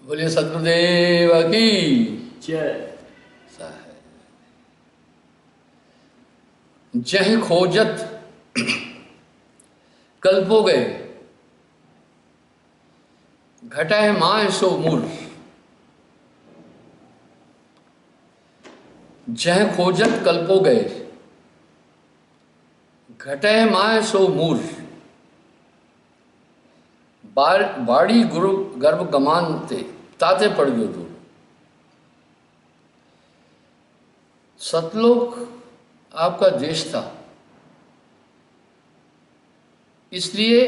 बोलिए सतगुरुदेव की जय। जह खोजत कल्पो गए, घटय माय सो मूल। जह खोजत कल्पो गए, घटय माय सो मूल। बाड़ी गुरु गर्भ गमानते, ताते पड़ गयो दूर। सतलोक आपका देश था, इसलिए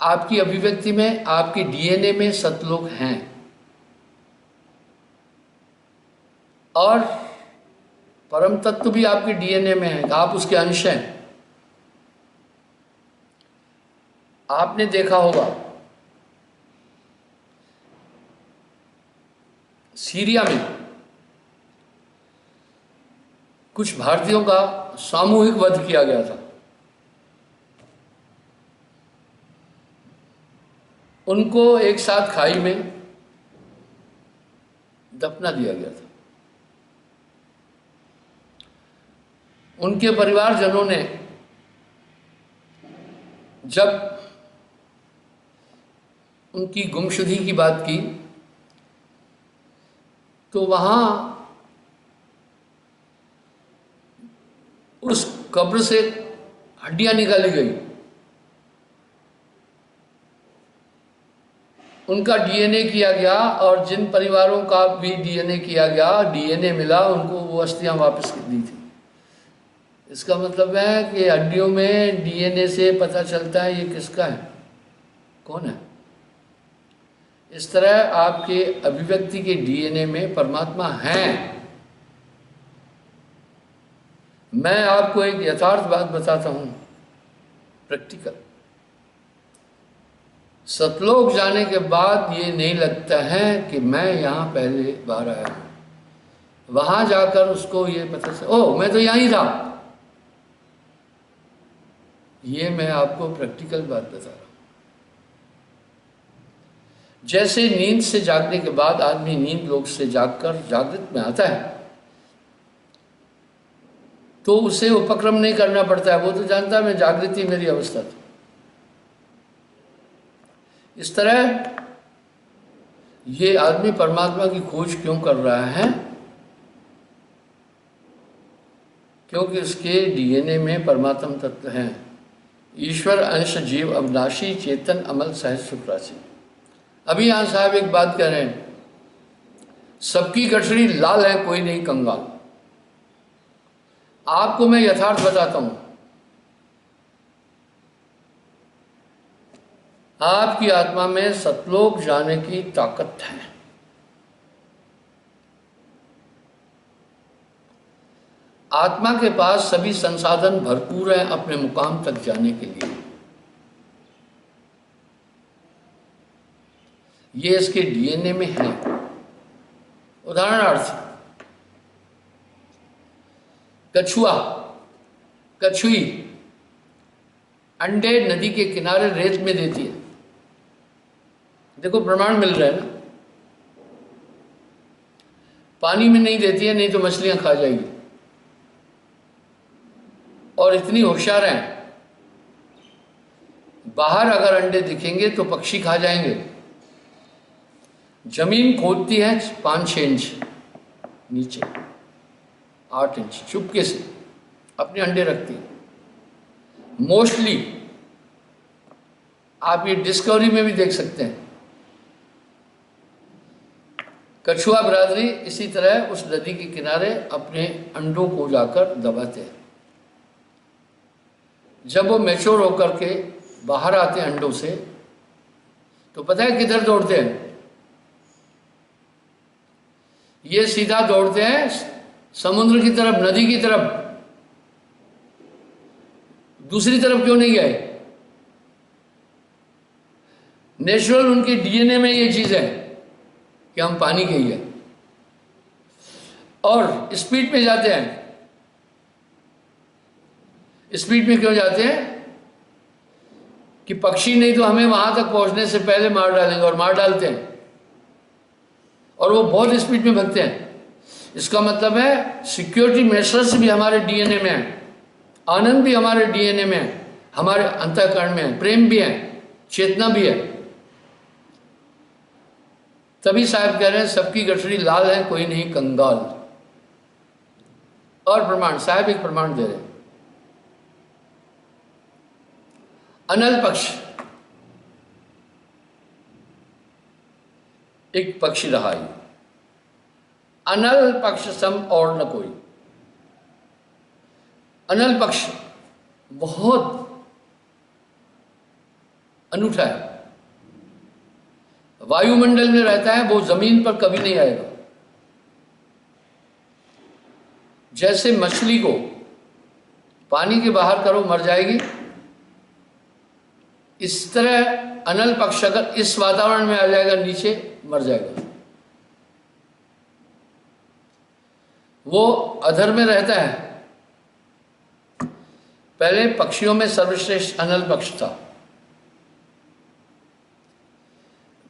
आपकी अभिव्यक्ति में, आपकी डीएनए में सतलोक हैं। और परम तत्व भी आपके डीएनए में है, आप उसके अंश हैं। आपने देखा होगा सीरिया में कुछ भारतीयों का सामूहिक वध किया गया था। उनको एक साथ खाई में दफना दिया गया था। उनके परिवारजनों ने जब उनकी गुमशुदगी की बात की तो वहां उस कब्र से हड्डियां निकाली गई, उनका डीएनए किया गया, और जिन परिवारों का भी डीएनए किया गया, डीएनए मिला, उनको वो अस्थियां वापस दी थी। इसका मतलब है कि हड्डियों में डीएनए से पता चलता है ये किसका है, कौन है। इस तरह आपके अभिव्यक्ति के डीएनए में परमात्मा है। मैं आपको एक यथार्थ बात बताता हूं, प्रैक्टिकल। सतलोक जाने के बाद ये नहीं लगता है कि मैं यहां पहले बार आया हूं। वहां जाकर उसको ये पता चला, ओह मैं तो यहीं था। ये मैं आपको प्रैक्टिकल बात बता रहा हूं। जैसे नींद से जागने के बाद आदमी नींद लोक से जागकर जागृत में आता है, तो उसे उपक्रम नहीं करना पड़ता है, वो तो जानता है मैं जागृति मेरी अवस्था थी। इस तरह ये आदमी परमात्मा की खोज क्यों कर रहा है? क्योंकि उसके डीएनए में परमात्म तत्व हैं। ईश्वर अंश जीव अविनाशी चेतन अमल सहज सुप्रासी। अभी यहां साहब एक बात कह रहे हैं, सबकी गठरी लाल है, कोई नहीं कंगाल। आपको मैं यथार्थ बताता हूं, आपकी आत्मा में सतलोक जाने की ताकत है। आत्मा के पास सभी संसाधन भरपूर हैं अपने मुकाम तक जाने के लिए। ये इसके डीएनए में है। उदाहरणार्थ, कछुआ, कछुई अंडे नदी के किनारे रेत में देती है। देखो प्रमाण मिल रहा है ना। पानी में नहीं देती है, नहीं तो मछलियां खा जाएगी। और इतनी होशियार हैं, बाहर अगर अंडे दिखेंगे तो पक्षी खा जाएंगे। जमीन खोदती है 5-6 इंच नीचे, 8 इंच चुपके से अपने अंडे रखती है। मोस्टली आप ये डिस्कवरी में भी देख सकते हैं, कछुआ बिरादरी इसी तरह उस नदी के किनारे अपने अंडों को जाकर दबाते हैं। जब वो मैच्योर होकर के बाहर आते हैं अंडों से, तो पता है किधर दौड़ते हैं? ये सीधा दौड़ते हैं समुद्र की तरफ, नदी की तरफ। दूसरी तरफ क्यों नहीं गए? नेचुरल उनके डीएनए में ये चीज है कि हम पानी के ही है। और स्पीड पे जाते हैं। स्पीड में क्यों जाते हैं? कि पक्षी नहीं तो हमें वहां तक पहुंचने से पहले मार डालेंगे, और मार डालते हैं। और वो बहुत स्पीड में भागते हैं। इसका मतलब है सिक्योरिटी मेजर्स भी हमारे डीएनए में है, आनंद भी हमारे डीएनए में है, हमारे अंतःकरण में है, प्रेम भी है, चेतना भी है। तभी साहब कह रहे हैं सबकी गठरी लाल है, कोई नहीं कंगाल। और प्रमाण, साहब एक प्रमाण दे रहे हैं। अनल पक्ष एक पक्षी रहा है, अनल पक्ष सम और न कोई। अनल पक्ष बहुत अनूठा है, वायुमंडल में रहता है, वो जमीन पर कभी नहीं आएगा। जैसे मछली को पानी के बाहर करो मर जाएगी, इस तरह अनल पक्ष अगर इस वातावरण में आ जाएगा नीचे मर जाएगा। वो अधर में रहता है। पहले पक्षियों में सर्वश्रेष्ठ अनल पक्ष था,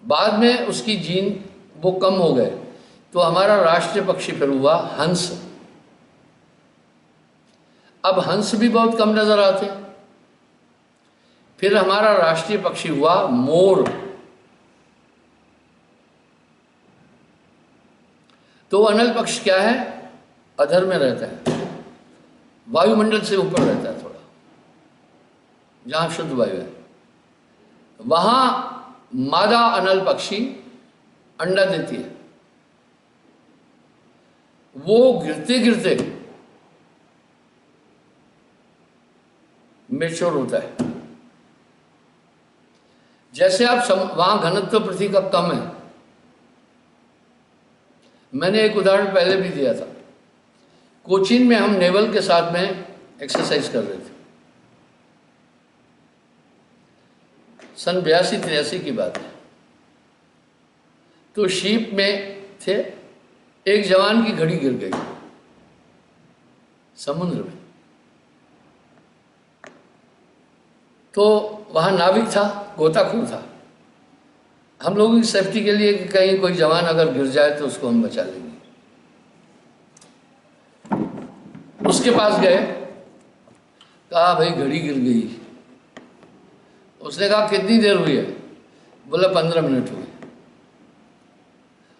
बाद में उसकी जीन वो कम हो गए, तो हमारा राष्ट्रीय पक्षी फिर हुआ हंस। अब हंस भी बहुत कम नजर आते, फिर हमारा राष्ट्रीय पक्षी हुआ मोर। तो अनल पक्ष क्या है? अधर में रहता है, वायुमंडल से ऊपर रहता है थोड़ा, जहां शुद्ध वायु है। वहां मादा अनल पक्षी अंडा देती है, वो गिरते गिरते मैच्योर होता है। जैसे आप वहां घनत्व पृथ्वी का कम है। मैंने एक उदाहरण पहले भी दिया था, कोचीन में हम नेवल के साथ में एक्सरसाइज कर रहे थे, सन 82-83 की बात है। तो शीप में थे, एक जवान की घड़ी गिर गई समुद्र में। तो वहाँ नाविक था, गोताखोर था। हम लोगों की सेफ्टी के लिए कि कहीं कोई जवान अगर गिर जाए तो उसको हम बचा लेंगे। उसके पास गए, कहा भाई घड़ी गिर गई। उसने कहा कितनी देर हुई है? बोला 15 मिनट हुए।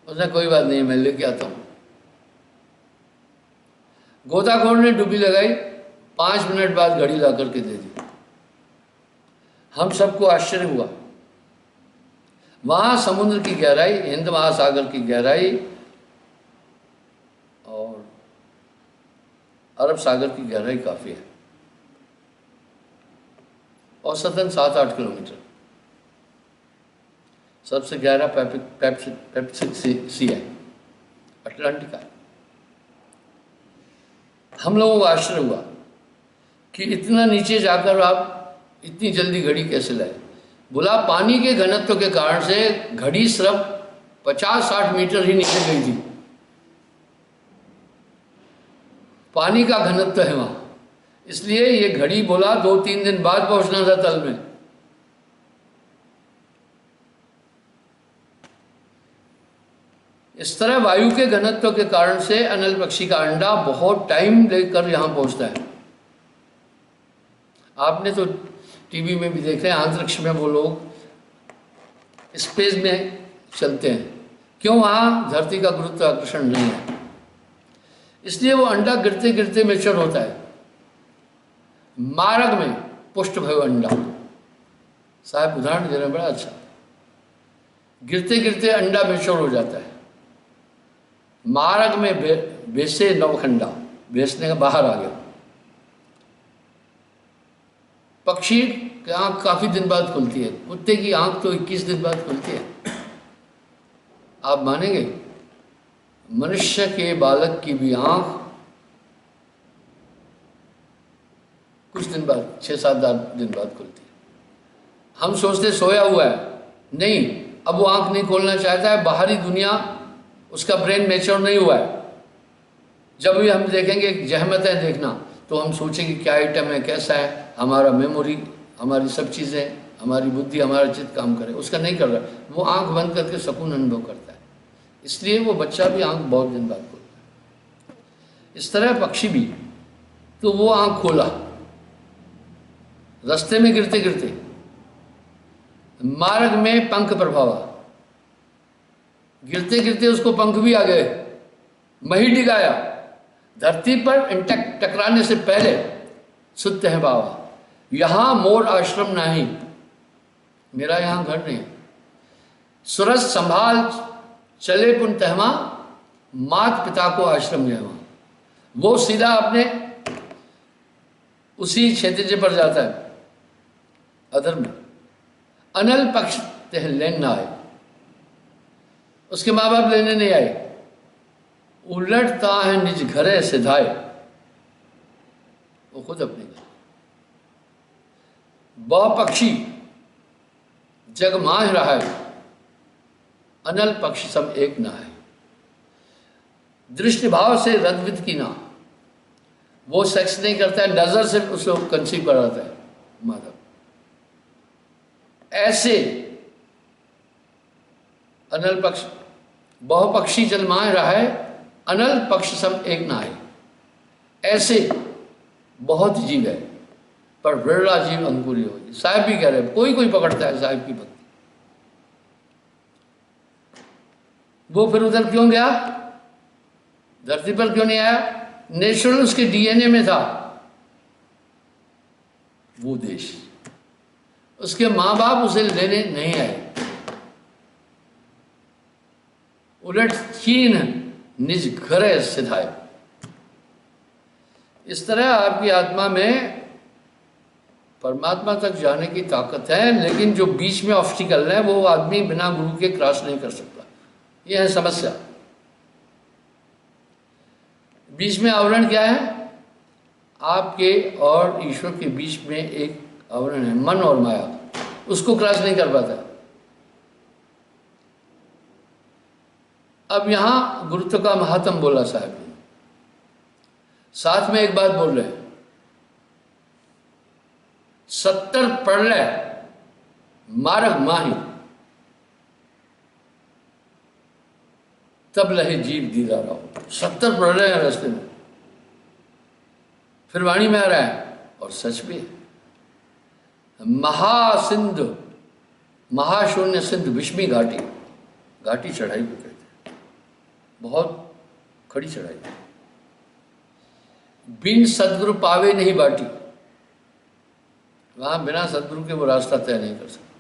उसने कोई बात नहीं मैं लेके आता हूँ। गोताखोर ने डुबी लगाई, 5 मिनट बाद घड़ी ला करके दे दी। हम सबको आश्चर्य हुआ। वहां समुद्र की गहराई, हिंद महासागर की गहराई और अरब सागर की गहराई काफी है, औसतन 7-8 किलोमीटर। सबसे गहरा पैसिफिक सी है, अटलांटिक है। हम लोगों को आश्चर्य हुआ कि इतना नीचे जाकर आप इतनी जल्दी घड़ी कैसे लाए? बोला पानी के घनत्व के कारण से घड़ी सिर्फ 50-60 मीटर ही नीचे गई थी। पानी का घनत्व है वहां, इसलिए ये घड़ी बोला 2-3 दिन बाद पहुंचना था तल में। इस तरह वायु के घनत्व के कारण से अनल पक्षी का अंडा बहुत टाइम लेकर यहां पहुंचता है। आपने तो टीवी में भी देख रहे हैं, अंतरिक्ष में वो लोग स्पेस में चलते हैं। क्यों? वहां धरती का गुरुत्वाकर्षण नहीं है, इसलिए वो अंडा गिरते गिरते मैच्योर होता है। मार्ग में पुष्ट भय अंडा, साहब उदाहरण दे रहे हैं बड़ा अच्छा। गिरते गिरते अंडा मैच्योर हो जाता है। मार्ग में बेसे नवखंडा, बेचने का बाहर आ गया। पक्षी की आंख काफी दिन बाद खुलती है, कुत्ते की आंख तो 21 दिन बाद खुलती है। आप मानेंगे? मनुष्य के बालक की भी आंख कुछ दिन बाद, 6-7 दिन बाद खुलती है। हम सोचते सोया हुआ है, नहीं, अब वो आंख नहीं खोलना चाहता है। बाहरी दुनिया, उसका ब्रेन मैच्योर नहीं हुआ है। जब भी हम देखेंगे जहमत है देखना, तो हम सोचेंगे क्या आइटम है, कैसा है, हमारा मेमोरी, हमारी सब चीज़ें, हमारी बुद्धि, हमारा चित्त काम करे। उसका नहीं कर रहा, वो आंख बंद करके सुकून अनुभव करता है। इसलिए वो बच्चा भी आंख बहुत दिन बाद खोलता है। इस तरह पक्षी भी, तो वो आंख खोला रास्ते में गिरते गिरते, मार्ग में पंख प्रभावा, गिरते गिरते उसको पंख भी आ गए, मही डिगाया, धरती पर इंटैक्ट टकराने से पहले सुत्ते हैं बाबा, यहां मोर आश्रम नहीं, मेरा यहां घर नहीं। सूरज संभाल चले पुन तहमा, मात पिता को आश्रम गए वहां। वो सीधा अपने उसी क्षेत्र पर जाता है अधर में। अनल पक्ष तह लेन ना आए, उसके माँ बाप लेने नहीं आए। उलटता है निज घरे सिधाए, वो खुद अपने घर। ब पक्षी जग माह रहा है, अनल पक्षी सब एक ना है। दृष्टि भाव से रद्वित की ना, वो सेक्स नहीं करता है, नजर से उसको कंसीव कराता है माधव। ऐसे अनल पक्ष, बहुपक्षी जलमाए रहा है, अनल पक्ष सब एक ना है। ऐसे बहुत जीव है पर विरला जीव अंकुरी होगी। साहब भी कह रहे हैं, कोई कोई पकड़ता है साहब की भक्ति। वो फिर उधर क्यों गया, धरती पर क्यों नहीं आया? नेचुरल उसके डीएनए में था वो देश। उसके माँ बाप उसे लेने नहीं आए। उलट चीन निज घरे सिधाए। इस तरह आपकी आत्मा में परमात्मा तक जाने की ताकत है, लेकिन जो बीच में ऑब्स्टिकल है वो आदमी बिना गुरु के क्रॉस नहीं कर सकता। यह है समस्या। बीच में आवरण क्या है? आपके और ईश्वर के बीच में एक आवरण है, मन और माया। उसको क्रॉस नहीं कर पाता। अब यहां गुरुत्व का महात्म बोला साहब ने, साथ में एक बात बोल रहे हैं, 70 प्रलय मार्ग माही, तब लहे जीव दीदार हो। 70 प्रलय है रास्ते में। फिर वाणी में आ रहा है और सच भी है। महासिंधु, महाशून्य सिंधु विषमी घाटी, घाटी चढ़ाई को कहते हैं, बहुत खड़ी चढ़ाई। बिन सदगुरु पावे नहीं बाटी, वहां बिना सदगुरु के वो रास्ता तय नहीं कर सकता।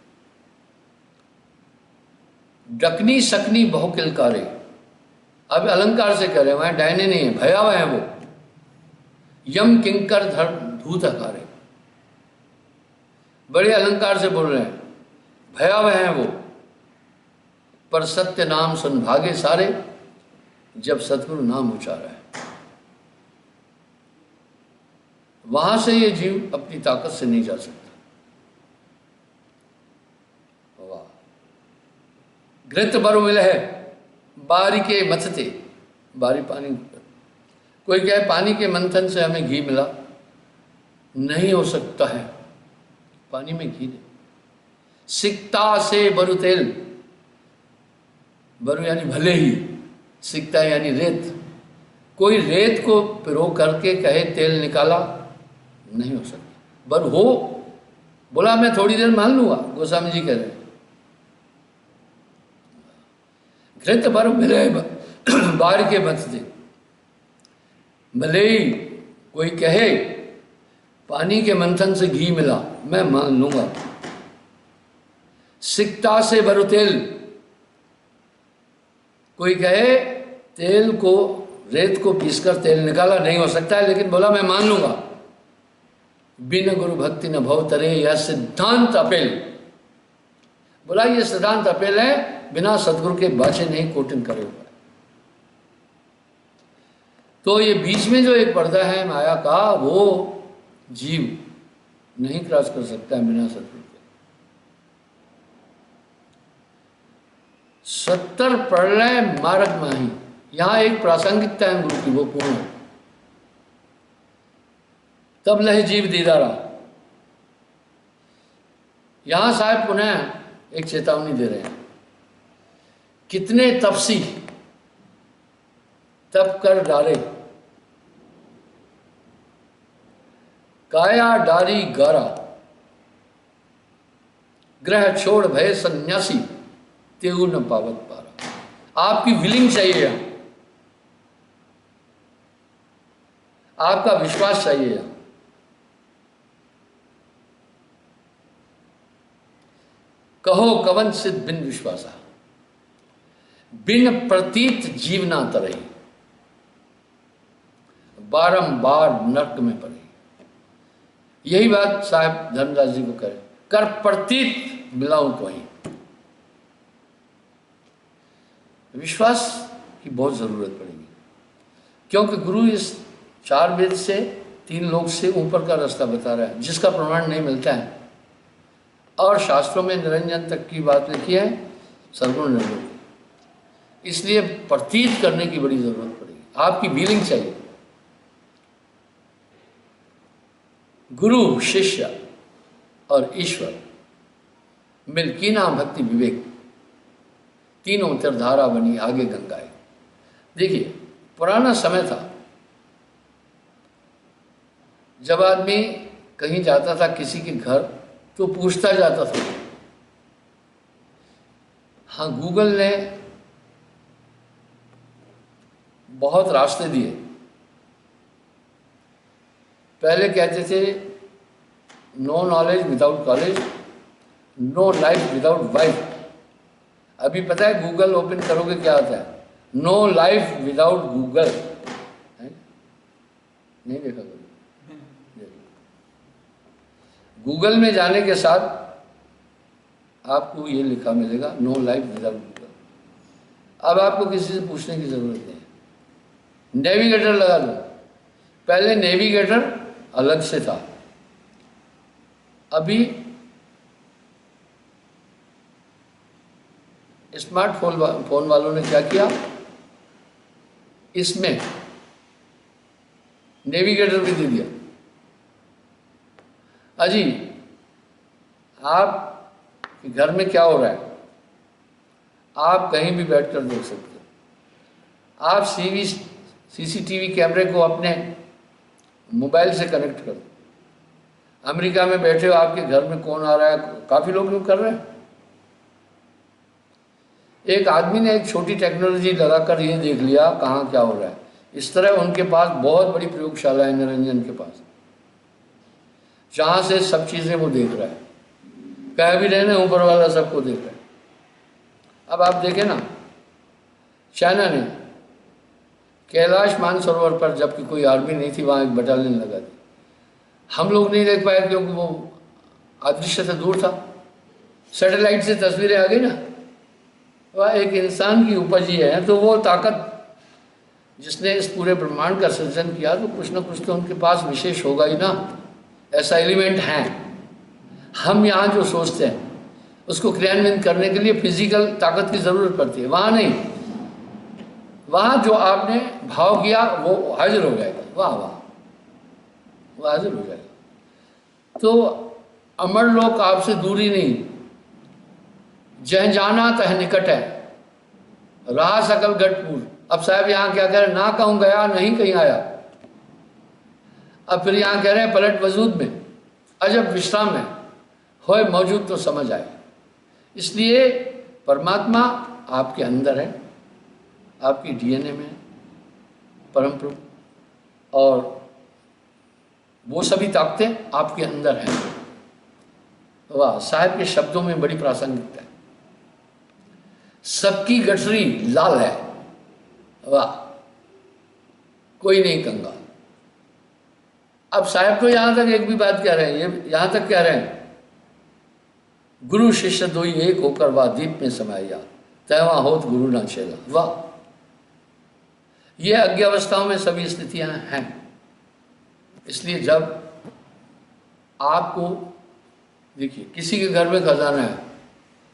डकनी सकनी बहु किलकारे, अब अलंकार से कह रहे हैं, वहां डायने नहीं है, भयावह है वो। यम किंकर धर्म धूत हकारे, बड़े अलंकार से बोल रहे हैं, भयावह है वो। पर सत्य नाम सुन भागे सारे, जब सतगुरु नाम उचारा है। वहां से ये जीव अपनी ताकत से नहीं जा सकता। वाह। घृत बरु मिल है बारी के मथते, बारी पानी। कोई कहे पानी के मंथन से हमें घी मिला, नहीं हो सकता है, पानी में घी नहीं। सिकता से बरु तेल, बरु यानी भले ही, सिकता यानी रेत। कोई रेत को पिरो करके कहे तेल निकाला, नहीं हो सकता। बर हो बोला मैं थोड़ी देर मान लूंगा, गोस्वामी जी कह रहे हैं। घृत बर मिले बार के बचते, भले ही कोई कहे पानी के मंथन से घी मिला, मैं मान लूंगा। सिकता से बरु तेल, कोई कहे तेल को, रेत को पीसकर तेल निकाला, नहीं हो सकता है, लेकिन बोला मैं मान लूंगा। बिन गुरु भक्ति न भव तरे, यह सिद्धांत अपेल। बोला ये सिद्धांत अपेल है, बिना सदगुरु के बाचे नहीं कोटिन करे हुआ। तो ये बीच में जो एक पर्दा है माया का, वो जीव नहीं क्रॉस कर सकता है बिना सदगुरु के। 70 प्रलय मार्ग माही, यहां एक प्रासंगिकता है गुरु की, वो पूर्ण है। तब लहे जीव दीदारा। यहां साहब पुनः एक चेतावनी दे रहे हैं। कितने तपसी तप कर डारे, काया डारी गारा, ग्रह छोड़ भय सन्यासी, तेऊ न पावत पारा। आपकी विलिंग चाहिए यहां, आपका विश्वास चाहिए यहां। कहो कवन सिद्ध बिन विश्वासा, बिन प्रतीत जीवना तरही, बारंबार नर्क में पड़े। यही बात साहब धर्मदास जी को करें, कर प्रतीत मिलाऊं तो ही। विश्वास की बहुत जरूरत पड़ेगी, क्योंकि गुरु इस 4 वेद से 3 लोक से ऊपर का रास्ता बता रहा है, जिसका प्रमाण नहीं मिलता है। और शास्त्रों में निरंजन तक की बात लिखी है, सर्वगुण निर्गुण। इसलिए प्रतीत करने की बड़ी जरूरत पड़ेगी, आपकी फीलिंग चाहिए। गुरु, शिष्य और ईश्वर मिलकी नाम भक्ति विवेक, तीनों तीरधारा बनी आगे गंगाए। देखिए, पुराना समय था जब आदमी कहीं जाता था किसी के घर तो पूछता जाता था। हाँ, गूगल ने बहुत रास्ते दिए। पहले कहते थे no knowledge without college, no life without wife. अभी पता है गूगल ओपन करोगे क्या आता है? No life without Google. नहीं देखा करो। गूगल में जाने के साथ आपको ये लिखा मिलेगा, नो लाइफ विदाउट गूगल। अब आपको किसी से पूछने की जरूरत नहीं है, नेविगेटर लगा दो। पहले नेविगेटर अलग से था, अभी स्मार्टफोन वालों ने क्या किया, इसमें नेविगेटर भी दे दिया। अजी, आप घर में क्या हो रहा है आप कहीं भी बैठकर देख सकते हो। आप सीसीटीवी कैमरे को अपने मोबाइल से कनेक्ट कर दो। अमेरिका में बैठे हो, आपके घर में कौन आ रहा है, काफ़ी लोग कर रहे हैं। एक आदमी ने एक छोटी टेक्नोलॉजी लगाकर ये देख लिया कहाँ क्या हो रहा है। इस तरह उनके पास बहुत बड़ी प्रयोगशाला है निरंजन के पास, जहाँ से सब चीज़ें वो देख रहा है। कह भी रहे ना, ऊपर वाला सबको देख रहा है। अब आप देखें ना, चाइना ने कैलाश मानसरोवर पर जबकि कोई आर्मी नहीं थी, वहाँ एक बटालियन लगा दी। हम लोग नहीं देख पाए क्योंकि वो अदृश्य से दूर था। सैटेलाइट से तस्वीरें आ गई ना, वह एक इंसान की उपज ही है। तो वो ताकत जिसने इस पूरे ब्रह्मांड का सृजन किया, तो कुछ ना कुछ तो उनके पास विशेष होगा ही ना, ऐसा एलिमेंट है। हम यहाँ जो सोचते हैं उसको क्रियान्वित करने के लिए फिजिकल ताकत की जरूरत पड़ती है, वहाँ नहीं। वहाँ जो आपने भाव किया वो हाजिर हो जाएगा। वाह वाह, वो हाजिर हो जाएगा। तो अमर लोक आपसे दूरी नहीं, जह जाना तह निकट है, रहा सकल गटपूर। अब साहब यहाँ क्या कह रहे हैं, ना कहूँ गया नहीं कहीं आया। अब फिर यहाँ कह रहे हैं पलट वजूद में, अजब विश्राम में होए मौजूद तो समझ आए। इसलिए परमात्मा आपके अंदर है, आपकी डीएनए में परम प्रभु, और वो सभी ताकतें आपके अंदर हैं। वाह, साहब के शब्दों में बड़ी प्रासंगिकता है। सबकी गठरी लाल है, वाह, कोई नहीं कंगाल। अब साहब तो यहां तक एक भी बात कह रहे हैं, ये यहां तक कह रहे हैं, गुरु शिष्य दो ही एक होकर वाह दीप में समाया, तैवा होत गुरु ना चेला। वाह, ये अज्ञावस्थाओं में सभी स्थितियां हैं। इसलिए जब आपको देखिए, किसी के घर में खजाना है,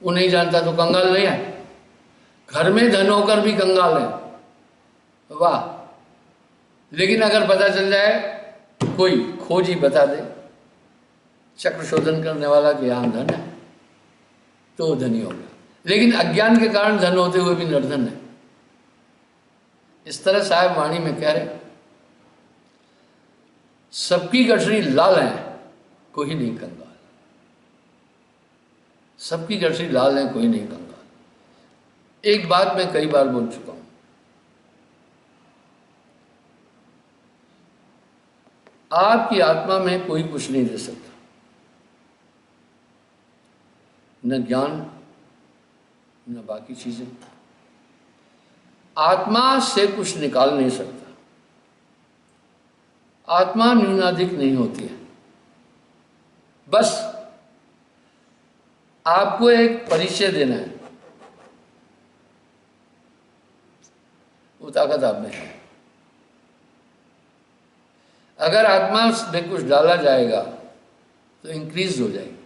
वो नहीं जानता तो कंगाल नहीं है। घर में धन होकर भी कंगाल है, वाह। लेकिन अगर पता चल जाए, कोई खोज ही बता दे चक्र शोधन करने वाला कि यहाँ धन है, तो धनी हो गया। लेकिन अज्ञान के कारण धन होते हुए भी निर्धन है। इस तरह साहब वाणी में कह रहे, सबकी गठरी लाल है कोई नहीं कंगाल, सबकी गठरी लाल है कोई नहीं कंगाल। एक बात मैं कई बार बोल चुका हूं, आपकी आत्मा में कोई कुछ नहीं दे सकता, न ज्ञान न बाकी चीजें। आत्मा से कुछ निकाल नहीं सकता, आत्मा न्यूनाधिक नहीं होती है। बस आपको एक परिचय देना है, वो ताकत आप में है। अगर आत्मा में कुछ डाला जाएगा तो इंक्रीज हो जाएगी,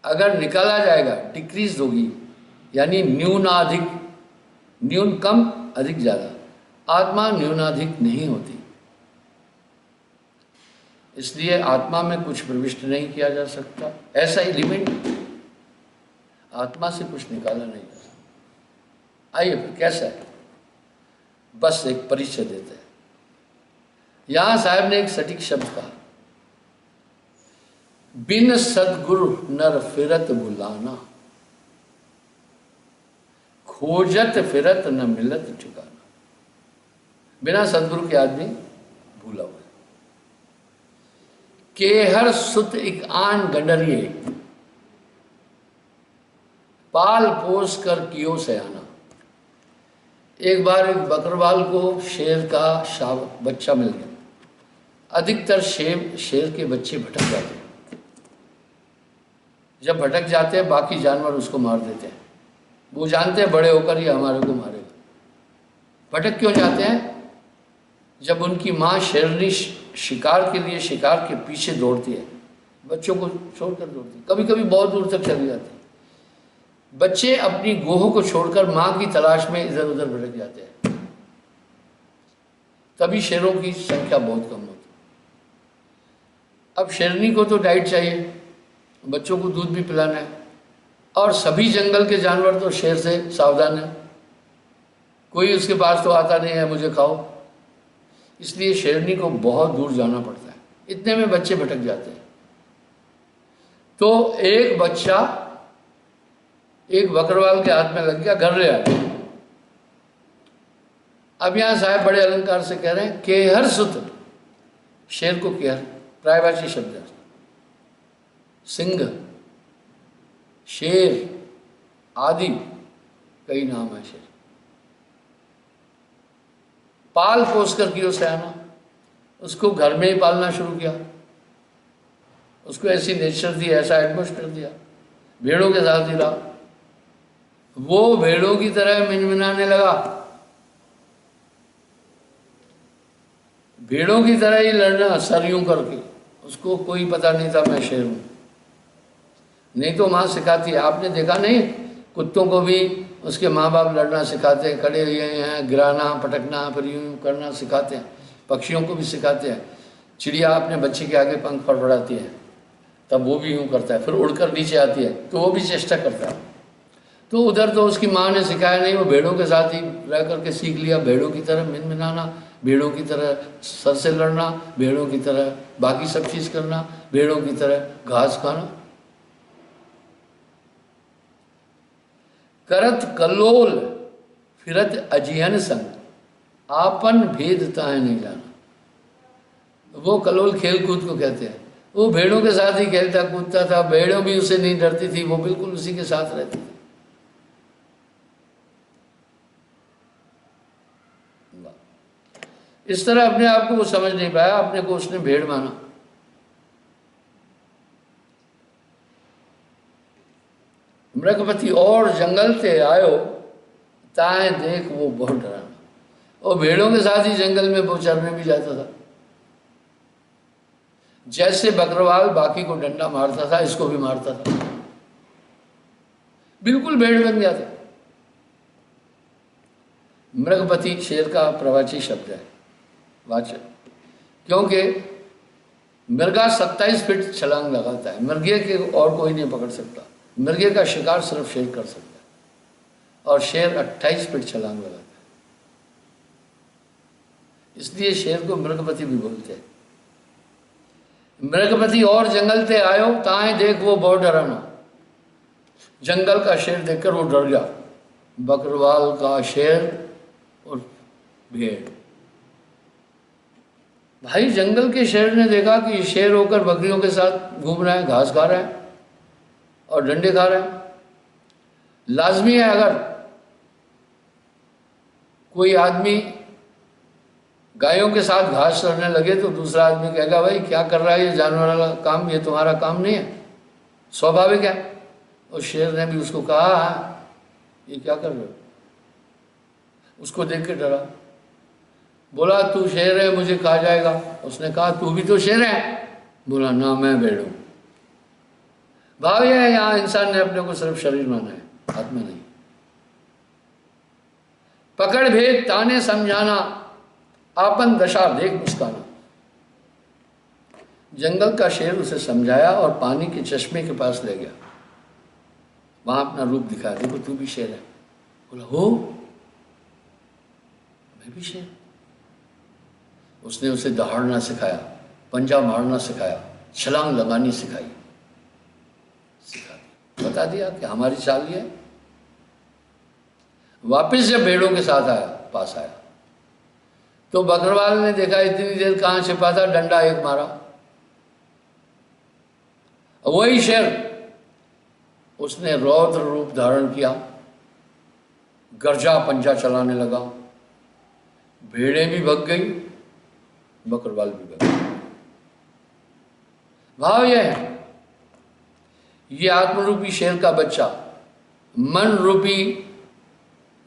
अगर निकाला जाएगा डिक्रीज होगी, यानी न्यूनाधिक, न्यून कम अधिक ज़्यादा। आत्मा न्यूनाधिक नहीं होती, इसलिए आत्मा में कुछ प्रविष्ट नहीं किया जा सकता। ऐसा एलिमेंट आत्मा से कुछ निकाला नहीं जा सकता। आइए फिर कैसा है, बस एक परिचय देते हैं। यहां साहब ने एक सटीक शब्द कहा, बिन सदगुरु नर फिरत बुलाना, खोजत फिरत न मिलत ठिकाना। बिना सदगुरु के आदमी भूला हुआ। केहर सुत एक आन गंडरिए, पाल पोस कर कियो सयाना। एक बार एक बकरवाल को शेर का बच्चा मिल गया। अधिकतर शेर के बच्चे भटक जाते हैं, जब भटक जाते हैं बाकी जानवर उसको मार देते हैं। वो जानते हैं बड़े होकर ये हमारे को मारेगा। भटक क्यों जाते हैं? जब उनकी माँ शेरनी शिकार के लिए शिकार के पीछे दौड़ती है, बच्चों को छोड़कर दौड़ती है, कभी कभी बहुत दूर तक चली जाती है। बच्चे अपनी गोह को छोड़कर माँ की तलाश में इधर उधर भटक जाते हैं, तभी शेरों की संख्या बहुत कम होती है। अब शेरनी को तो डाइट चाहिए, बच्चों को दूध भी पिलाना है, और सभी जंगल के जानवर तो शेर से सावधान है, कोई उसके पास तो आता नहीं है मुझे खाओ, इसलिए शेरनी को बहुत दूर जाना पड़ता है। इतने में बच्चे भटक जाते हैं। तो एक बच्चा एक बकरवाल के हाथ में लग गया, घर ले आया। अब यहां साहब बड़े अलंकार से कह रहे हैं, केहर सुत, शेर को केहर प्रायवाची शब्द है, सिंह, शेर आदि कई नाम है शेर। पाल पोस कर कियो सयाना, उसको घर में ही पालना शुरू किया, उसको ऐसी नेचर दी, ऐसा एटमोस्फेयर दिया, भेड़ों के साथ ही रहा। वो भेड़ों की तरह मिनमिनाने लगा, भेड़ों की तरह ही लड़ना सर यूं करके। उसको कोई पता नहीं था मैं शेर हूं, नहीं तो माँ सिखाती है। आपने देखा नहीं, कुत्तों को भी उसके माँ बाप लड़ना सिखाते हैं, खड़े हुए हैं, गिराना पटकना, फिर यूं करना सिखाते हैं। पक्षियों को भी सिखाते हैं। चिड़िया अपने बच्चे के आगे पंख फड़फड़ाती है, तब वो भी यूं करता है, फिर उड़कर नीचे आती है तो वो भी चेष्टा करता है। तो उधर तो उसकी माँ ने सिखाया नहीं, वो भेड़ों के साथ ही रह करके सीख लिया, भेड़ों की तरह मिनमिनाना, भेड़ों की तरह सर से लड़ना, भेड़ों की तरह बाकी सब चीज करना, भेड़ों की तरह घास खाना। करत कलोल फिरत अजिहन संग, आपन भेद ताहे नहीं जाना। वो कलोल खेल कूद को कहते हैं। वो भेड़ों के साथ ही खेलता कूदता था, भेड़ों भी उसे नहीं डरती थी, वो बिल्कुल उसी के साथ रहती थी। इस तरह अपने आप को वो समझ नहीं पाया, अपने को उसने भेड़ माना। मृगपति और जंगल से आयो, ताए देख वो बहुत डराना। और भेड़ों के साथ ही जंगल में वो चरने भी जाता था। जैसे बकरवाल बाकी को डंडा मारता था, इसको भी मारता था, बिल्कुल भेड़ बन गया था। मृगपति शेर का प्रवाची शब्द है, वाचक, क्योंकि मृगा 27 फीट छलांग लगाता है, मृगे के और कोई नहीं पकड़ सकता। मृगे का शिकार सिर्फ शेर कर सकता है, और शेर 28 फीट छलांग लगाता है। इसलिए शेर को मृगपति भी बोलते हैं। मृगपति और जंगल से आयो ताए देख वो बहुत डराना। जंगल का शेर देखकर वो डर गया। बकरवाल का शेर और भेड़। भाई जंगल के शेर ने देखा कि शेर होकर बकरियों के साथ घूम रहा है, घास खा रहा है और डंडे खा रहा है। लाजमी है अगर कोई आदमी गायों के साथ घास चरने लगे तो दूसरा आदमी कहेगा भाई क्या कर रहा है ये जानवर वाला काम, ये तुम्हारा काम नहीं है, स्वाभाविक है। और शेर ने भी उसको कहा ये क्या कर रहे हो। उसको देख के डरा, बोला तू शेर है मुझे खा जाएगा। उसने कहा तू भी तो शेर है। बोला ना मैं भेड़ हूं। भाव यह है यहाँ इंसान ने अपने को सिर्फ शरीर माना है, आत्मा नहीं। पकड़ भेद ताने समझाना, आपन दशा देख मुस्काना। जंगल का शेर उसे समझाया और पानी के चश्मे के पास ले गया। वहां अपना रूप दिखाया, देखो तू भी शेर है। बोला हो मैं भी शेर। उसने उसे दहाड़ना सिखाया, पंजा मारना सिखाया, छलांग लगानी सिखाई, सिखा दिया, बता दिया कि हमारी चाल ये है। वापिस जब भेड़ों के साथ आया, पास आया, तो बकरवाल ने देखा इतनी देर कहां छिपा था, डंडा एक मारा। वही शेर उसने रौद्र रूप धारण किया, गर्जा पंजा चलाने लगा। भेड़ें भी भग गई, बकरवाल भी भग गई। भाव यह है ये आत्मरूपी शेर का बच्चा मन रूपी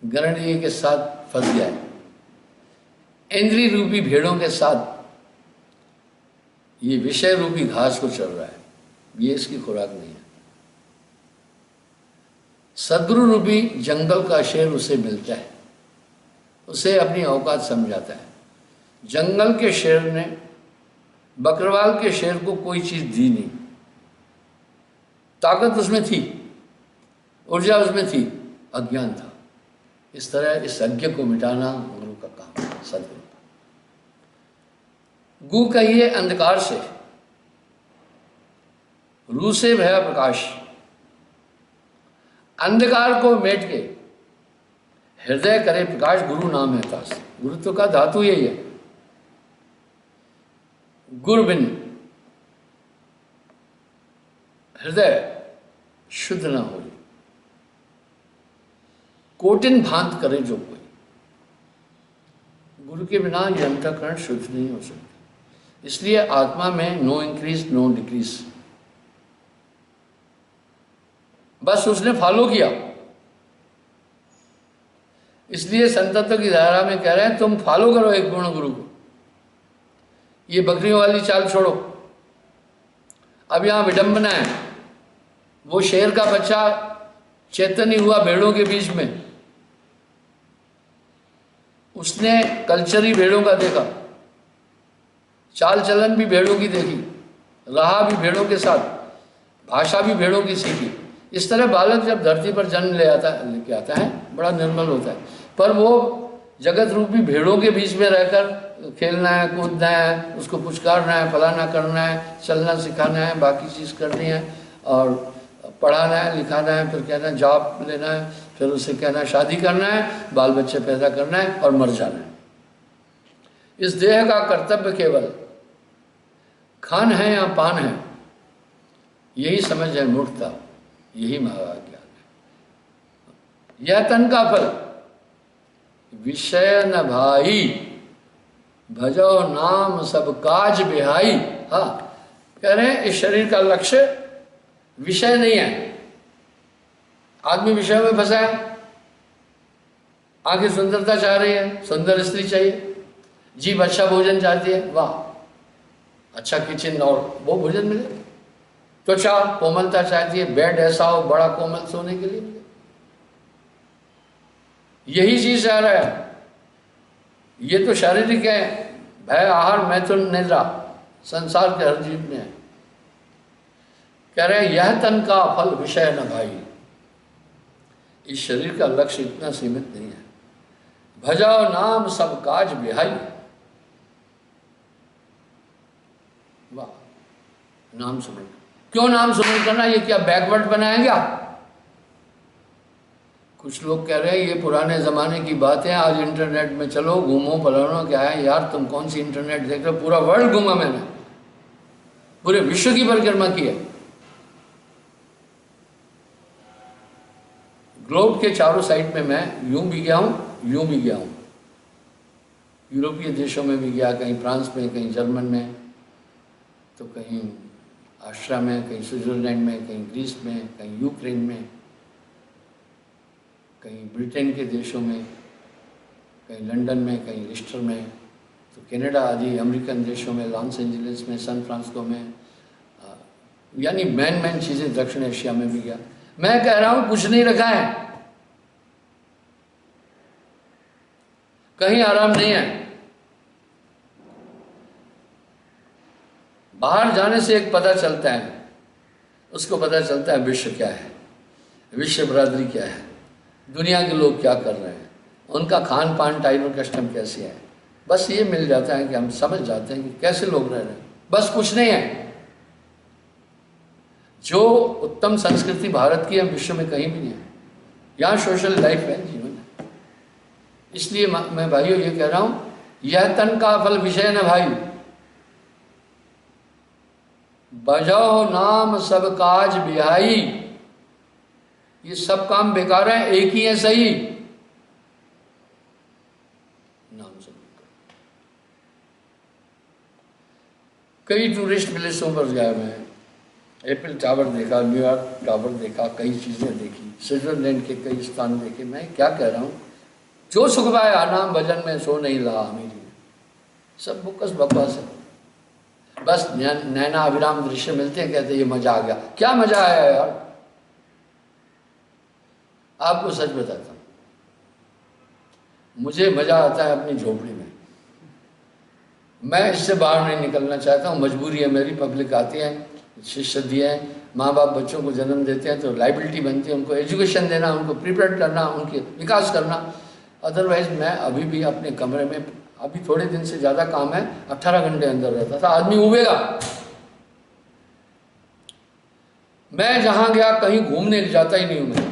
गणनीय के साथ फंस गया है। इंद्रिय रूपी भेड़ों के साथ ये विषय रूपी घास को चल रहा है, ये इसकी खुराक नहीं है। सद्गुरु रूपी जंगल का शेर उसे मिलता है, उसे अपनी औकात समझाता है। जंगल के शेर ने बकरवाल के शेर को कोई चीज दी नहीं। ताकत उसमें थी, ऊर्जा उसमें थी, अज्ञान था। इस तरह इस अज्ञ को मिटाना गुरु का काम है, सद्गुरु का। गु कहिए अंधकार से, रू से भया प्रकाश। अंधकार को मेट के हृदय करे प्रकाश, गुरु नाम है तास। गुरुत्व का धातु यही है। गुरु बिन हृदय शुद्ध ना हो, कोटिन भांत करे जो कोई। गुरु के बिना ये अंतःकरण शुद्ध नहीं हो सकता। इसलिए आत्मा में नो इंक्रीज नो डिक्रीज। बस उसने फॉलो किया। इसलिए संतत्व की धारा में कह रहे हैं तुम फॉलो करो एक पूर्ण गुरु को। ये बकरियों वाली चाल छोड़ो। अब यहां विडंबना है, वो शेर का बच्चा चैतन्य हुआ भेड़ों के बीच में। उसने कल्चर ही भेड़ों का देखा, चाल चलन भी भेड़ों की देखी, रहा भी भेड़ों के साथ, भाषा भी भेड़ों की सीखी। इस तरह बालक जब धरती पर जन्म लेके आता है बड़ा निर्मल होता है, पर वो जगत रूपी भेड़ों के बीच में रहकर खेलना है, कूदना है, उसको पुचकारना है, फलाना करना है, चलना सिखाना है, बाकी चीज़ करनी है, और पढ़ाना है, लिखाना है, फिर कहना है जॉब लेना है, फिर उसे कहना है शादी करना है, बाल बच्चे पैदा करना है और मर जाना है। इस देह का कर्तव्य केवल खान है या पान है, यही समझ है मूर्खता, यही महाज्ञान है। यह तन का फल विषय न भाई, भजो नाम सब काज बिहाई। हाँ, कह रहे हैं इस शरीर का लक्ष्य विषय नहीं है। आदमी विषय में फंसा है, आगे सुंदरता चाह रही है, सुंदर स्त्री चाहिए, जीभ अच्छा भोजन चाहती है, वाह अच्छा किचन और वो भोजन मिले, त्वचा कोमलता चाहती है, बेड ऐसा हो बड़ा कोमल सोने के लिए मिले, यही चीज चाह रहा है। ये तो शारीरिक है, भय आहार मैथुन निद्रा संसार के हर जीव में है। कह रहे हैं यह तन का फल विषय न भाई। इस शरीर का लक्ष्य इतना सीमित नहीं है। भजाओ नाम सब काज बिहाई, वाह, नाम सुमरण। क्यों नाम सुमरण करना? ये क्या बैकवर्ड बनाया क्या? कुछ लोग कह रहे हैं ये पुराने ज़माने की बात है, आज इंटरनेट में चलो घूमो फलाना। क्या है यार, तुम कौन सी इंटरनेट देख रहे हो? पूरा वर्ल्ड घूमा मैंने, पूरे विश्व की परिक्रमा की है। ग्लोब के चारों साइड में मैं यूं भी गया हूँ, यूं भी गया हूँ। यूरोपीय देशों में भी गया, कहीं फ्रांस में, कहीं जर्मन में, तो कहीं ऑस्ट्रिया में, कहीं स्विट्जरलैंड में, कहीं ग्रीस में, कहीं यूक्रेन में, कहीं ब्रिटेन के देशों में, कहीं लंदन में, कहीं लिस्टर में, तो कनाडा आदि अमेरिकन देशों में, लॉस एंजलिस में, सैन फ्रांसिस्को में, यानी मैन चीज़ें दक्षिण एशिया में भी गया। मैं कह रहा हूँ कुछ नहीं रखा है, कहीं आराम नहीं है। बाहर जाने से एक पता चलता है, उसको पता चलता है विश्व क्या है, विश्व बरादरी क्या है, दुनिया के लोग क्या कर रहे हैं, उनका खान पान टाइम और कस्टम कैसे है। बस ये मिल जाता है कि हम समझ जाते हैं कि कैसे लोग रह रहे हैं, बस कुछ नहीं है। जो उत्तम संस्कृति भारत की है विश्व में कहीं भी नहीं है। यहाँ सोशल लाइफ है, जीवन है। इसलिए मैं भाइयों ये कह रहा हूँ, यह तन का फल विषय न भाई, बजाओ नाम सब काज बिहाई। ये सब काम बेकार है, एक ही है सही, नाम सब। कई टूरिस्ट प्लेसों पर गया मैं, एफिल टावर देखा, न्यूयॉर्क टावर देखा, कई चीज़ें देखी, स्विट्जरलैंड के कई स्थान देखे। मैं क्या कह रहा हूँ, जो सुख पाया नाम भजन में सो नहीं लहा मेरी में, सब बुकस बकवास है। बस नैना अभिराम दृश्य मिलते हैं, कहते ये मजा आ गया। क्या मजा आया यार? आपको सच बताता हूँ, मुझे मजा आता है अपनी झोपड़ी में। मैं इससे बाहर नहीं निकलना चाहता हूँ, मजबूरी है मेरी। पब्लिक आती है, शिष्य दिए हैं, माँ बाप बच्चों को जन्म देते हैं तो लाइबिलिटी बनती है उनको एजुकेशन देना, उनको प्रिपेयर करना, उनके विकास करना। अदरवाइज मैं अभी भी अपने कमरे में, अभी थोड़े दिन से ज़्यादा काम है, 18 घंटे अंदर रहता था। आदमी उबेगा। मैं जहाँ गया कहीं घूमने जाता ही नहीं हूँ।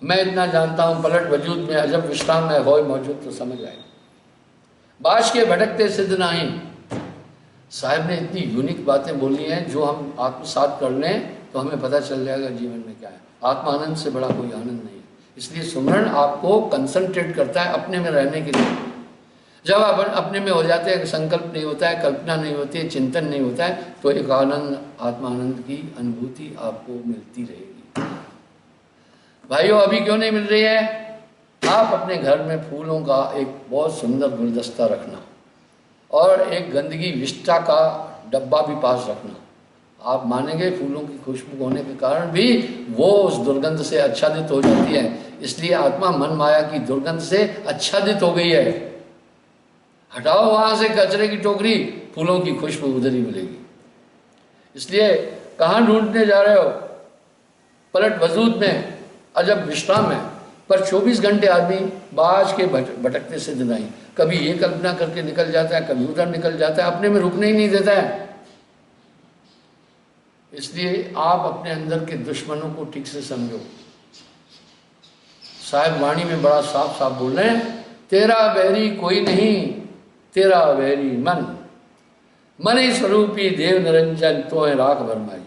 मैं इतना जानता हूँ, पलट वजूद में अजब विश्राम है, हो मौजूद तो समझ आए। बाश के भटकते सिद्ध नहीं। साहब ने इतनी यूनिक बातें बोली हैं, जो हम आत्मसात कर लें तो हमें पता चल जाएगा जीवन में क्या है। आत्मानंद से बड़ा कोई आनंद नहीं है। इसलिए सुमरण आपको कंसंट्रेट करता है अपने में रहने के लिए। जब आप अपने में हो जाते हैं, संकल्प नहीं होता है, कल्पना नहीं होती है, चिंतन नहीं होता है, तो एक आनंद, आत्मानंद की अनुभूति आपको मिलती रहेगी। भाइयों, अभी क्यों नहीं मिल रही है? आप अपने घर में फूलों का एक बहुत सुंदर गुलदस्ता रखना और एक गंदगी विष्टा का डब्बा भी पास रखना। आप मानेंगे, फूलों की खुशबू होने के कारण भी वो उस दुर्गंध से आच्छादित हो जाती है। इसलिए आत्मा मन माया की दुर्गंध से आच्छादित हो गई है। हटाओ वहां से कचरे की टोकरी, फूलों की खुशबू उधर ही मिलेगी। इसलिए कहाँ ढूंढने जा रहे हो? पलट वजूद में अजब विश्राम है। पर 24 घंटे आदमी बाज के भटकते से दिनाई, कभी ये कल्पना करके निकल जाता है, कभी उधर निकल जाता है, अपने में रुकने ही नहीं देता है। इसलिए आप अपने अंदर के दुश्मनों को ठीक से समझो। साहिब वाणी में बड़ा साफ साफ बोल रहे हैं, तेरा वैरी कोई नहीं, तेरा वैरी मन, मन ही स्वरूपी देव निरंजन तो है राख भरमाई।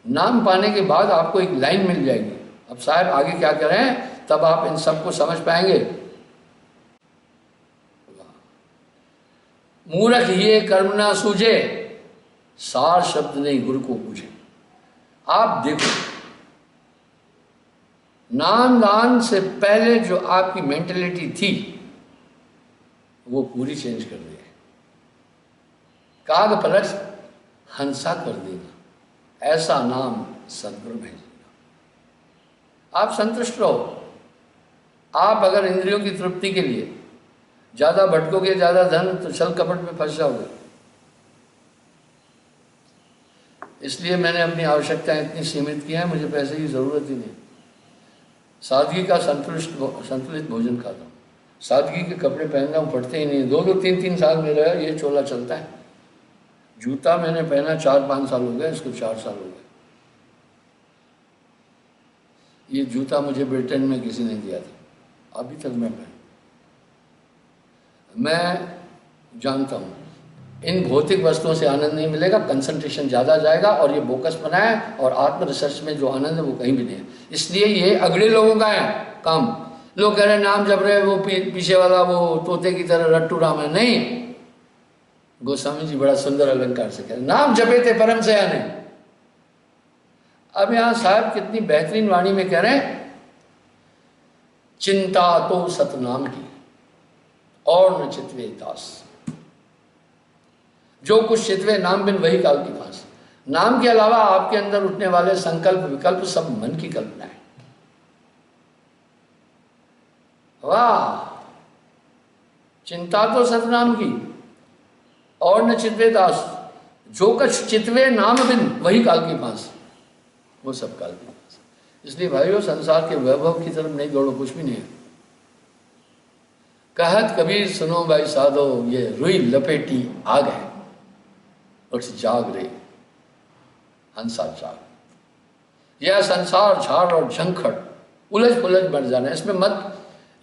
नाम पाने के बाद आपको एक लाइन मिल जाएगी। अब साहब आगे क्या करें, तब आप इन सबको समझ पाएंगे। मूर्ख ये कर्म ना सूझे, सार शब्द नहीं गुरु को पूछे। आप देखो, नाम दान से पहले जो आपकी मेंटेलिटी थी वो पूरी चेंज कर दी है। काग पलट हंसा कर देना, ऐसा नाम सदगुरु भेजना। आप संतुष्ट रहो। आप अगर इंद्रियों की तृप्ति के लिए ज्यादा भटकोगे, ज्यादा धन, तो छल कपट में फंस जाओगे। इसलिए मैंने अपनी आवश्यकताएं इतनी सीमित की है, मुझे पैसे की जरूरत ही नहीं। सादगी का संतुलित भोजन खाता हूँ, सादगी के कपड़े पहनता हूँ, फटते ही नहीं। 2-2, 3-3 साल मेरा ये चोला चलता है। जूता मैंने पहना 4-5 साल हो गए, इसको 4 साल हो गए। ये जूता मुझे ब्रिटेन में किसी ने दिया था, अभी तक मैं पहन। मैं जानता हूँ इन भौतिक वस्तुओं से आनंद नहीं मिलेगा, कंसंट्रेशन ज़्यादा जाएगा और ये बोकस बनाए, और आत्म रिसर्च में जो आनंद है वो कहीं भी नहीं है। इसलिए ये अगले लोगों का है काम। लोग कह रहे हैं नाम जप रहे, वो पीछे वाला वो तोते की तरह रट्टू राम है। नहीं, गोस्वामी जी बड़ा सुंदर अलंकार से कह रहे नाम जपे थे परम से आने। अब यहां साहब कितनी बेहतरीन वाणी में कह रहे हैं, चिंता तो सतनाम की और न चितवे दास। जो कुछ चितवे नाम बिन वही काल की फांस। नाम के अलावा आपके अंदर उठने वाले संकल्प विकल्प सब मन की कल्पना है। वाह, चिंता तो सतनाम की और न चितवे दास, जो कुछ चितवे नाम बिन वही काल की फांस। वो सब काल की फांस। इसलिए भाइयों, संसार के वैभव की तरफ नहीं दौड़ो, कुछ भी नहीं है। कहत कबीर सुनो भाई साधो, ये रुई लपेटी आ गए और जाग रहे हंसा जाग। यह संसार झाड़ और झंखड़ उलझ पुलझ बढ़ जाना, इसमें मत,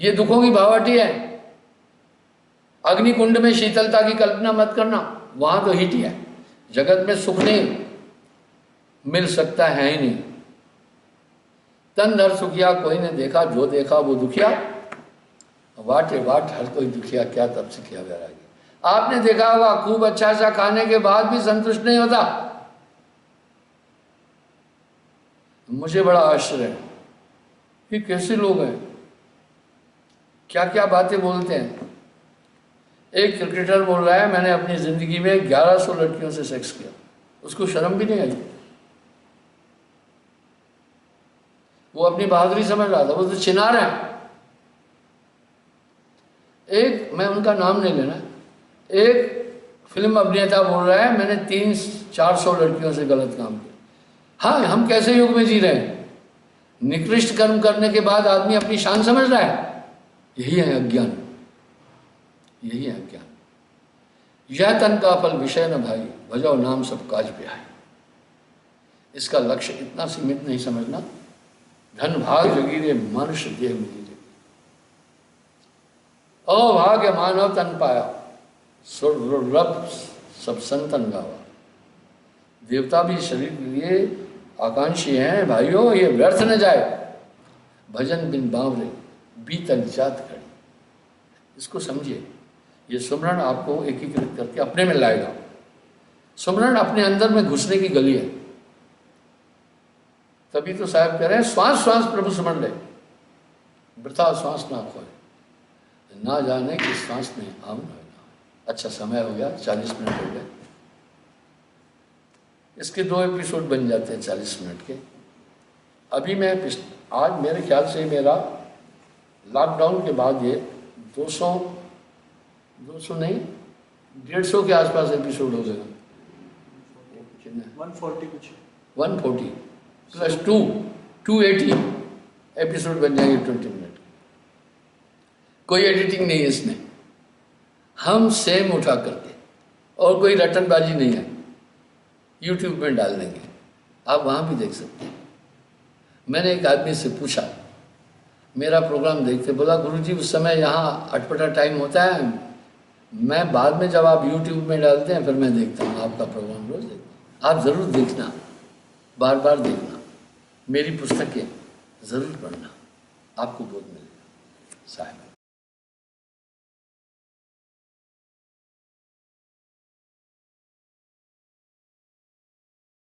ये दुखों की भावाटी है। अग्निकुंड में शीतलता की कल्पना मत करना, वहां तो हीट ही है। जगत में सुख नहीं मिल सकता है ही नहीं। तन धर सुखिया कोई ने देखा, जो देखा वो दुखिया। वाटे वाट हर कोई दुखिया, क्या तब से किया वैरागी। आपने देखा होगा खूब अच्छा अच्छा खाने के बाद भी संतुष्ट नहीं होता। मुझे बड़ा आश्चर्य है कि कैसे लोग हैं, क्या क्या बातें बोलते हैं। एक क्रिकेटर बोल रहा है मैंने अपनी जिंदगी में 1100 लड़कियों से सेक्स किया, उसको शर्म भी नहीं आई। वो अपनी बहादुरी समझ रहा था, वो तो चिनार है। एक, मैं उनका नाम नहीं लेना, एक फिल्म अभिनेता बोल रहा है मैंने 300-400 लड़कियों से गलत काम किया। हाँ, हम कैसे युग में जी रहे हैं? निकृष्ट कर्म करने के बाद आदमी अपनी शान समझ रहा है। यही है अज्ञान, यही है अज्ञान। यह तन का फल विषय न भाई, भजो नाम सब काज पे आए। इसका लक्ष्य इतना सीमित नहीं समझना। धन भाग जगीरे मनुष्य देह मिली रे, अभाग्य मानव तन पाया, रब सब संतन गावा। देवता भी शरीर के लिए आकांक्षी हैं भाइयों, ये व्यर्थ न जाए। भजन बिन बावरे बीतल जात खड़ी। इसको समझिए, ये सुमरण आपको एकीकृत करके अपने में लाएगा। सुमरण अपने अंदर में घुसने की गली है। तभी तो साहब कह रहे हैं श्वास श्वास प्रभु सुमरण ले, वृथा श्वास ना खोए, ना जाने कि श्वास में आम न। अच्छा, समय हो गया, 40 मिनट हो गए। इसके 2 एपिसोड बन जाते हैं 40 मिनट के। अभी मैं आज मेरे ख्याल से मेरा लॉकडाउन के बाद ये 200 नहीं 150 के आसपास एपिसोड हो गया। 140 कुछ, 140 प्लस 280 एपिसोड बन जाएंगे 20 मिनट। कोई एडिटिंग नहीं है इसमें, हम सेम उठा करके, और कोई रटनबाजी नहीं है। यूट्यूब में डाल देंगे, आप वहाँ भी देख सकते हैं। मैंने एक आदमी से पूछा, मेरा प्रोग्राम देखते, बोला गुरुजी उस समय यहाँ अटपटा टाइम होता है, मैं बाद में जब आप यूट्यूब में डालते हैं फिर मैं देखता हूँ आपका प्रोग्राम, रोज़ देखता हूँ। आप ज़रूर देखना, बार बार देखना, मेरी पुस्तकें ज़रूर पढ़ना, आपको बहुत मिलेगा साहब।